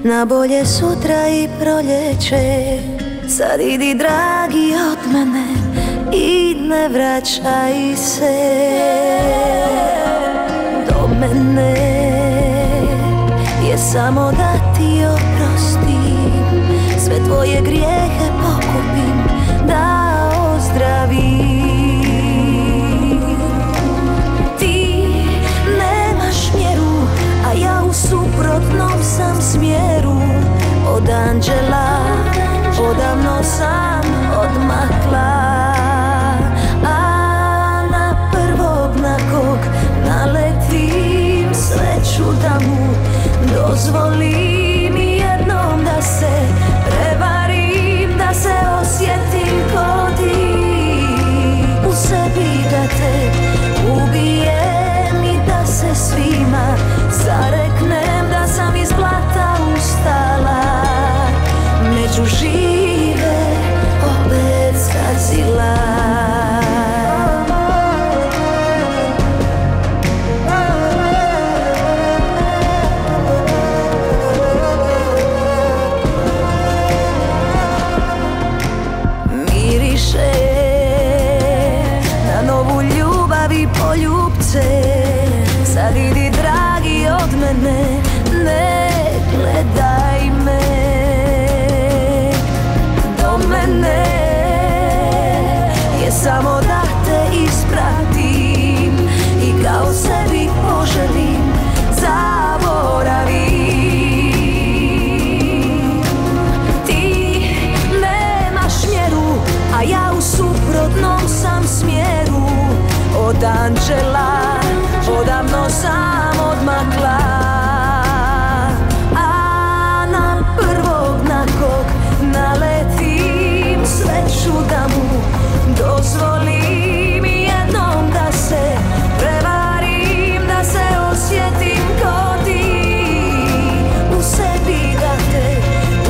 na bolje sutra i proljeće. Sad idi dragi od mene i ne vraćaj se. Do mene je samo da ti oprostim, sve tvoje grijehe pokupim, da ozdravim. Ti nemaš mjeru, a ja u suprotnom sam smjeru. Od anđela odavno sam odmakla, a na prvog na kog naletim sve ću da mu dozvolim jednom da se prevarim, da se osjetim ko ti. U sebi da te ubijem i da se svima zareknem, da sam iz blata ustala, među žive opet skazila. Miriše na novu ljubav i poljubce. Sad idi dragi od mene, ne gledaj me. Do mene je samo da te ispratim i kao sebi poželim zaboravim. Ti nemaš mjeru, a ja u suprotnom sam smjeru. Od anđela odavno sam odmakla, a na prvog na kog naletim sve ću da mu dozvolim jednom da se prevarim, da se osjetim ko ti. U sebi da te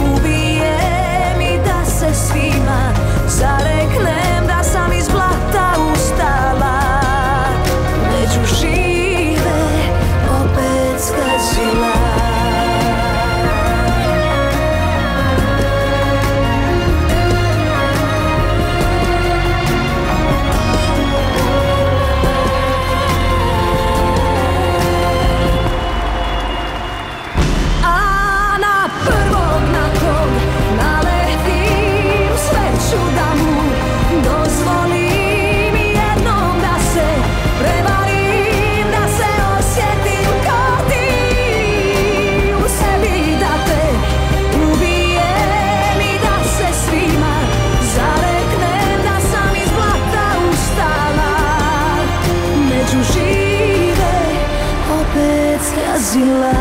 ubijem i da se svima zareknem, da sam iz blata ustala, među žive opet skazila. Žive opet skazila.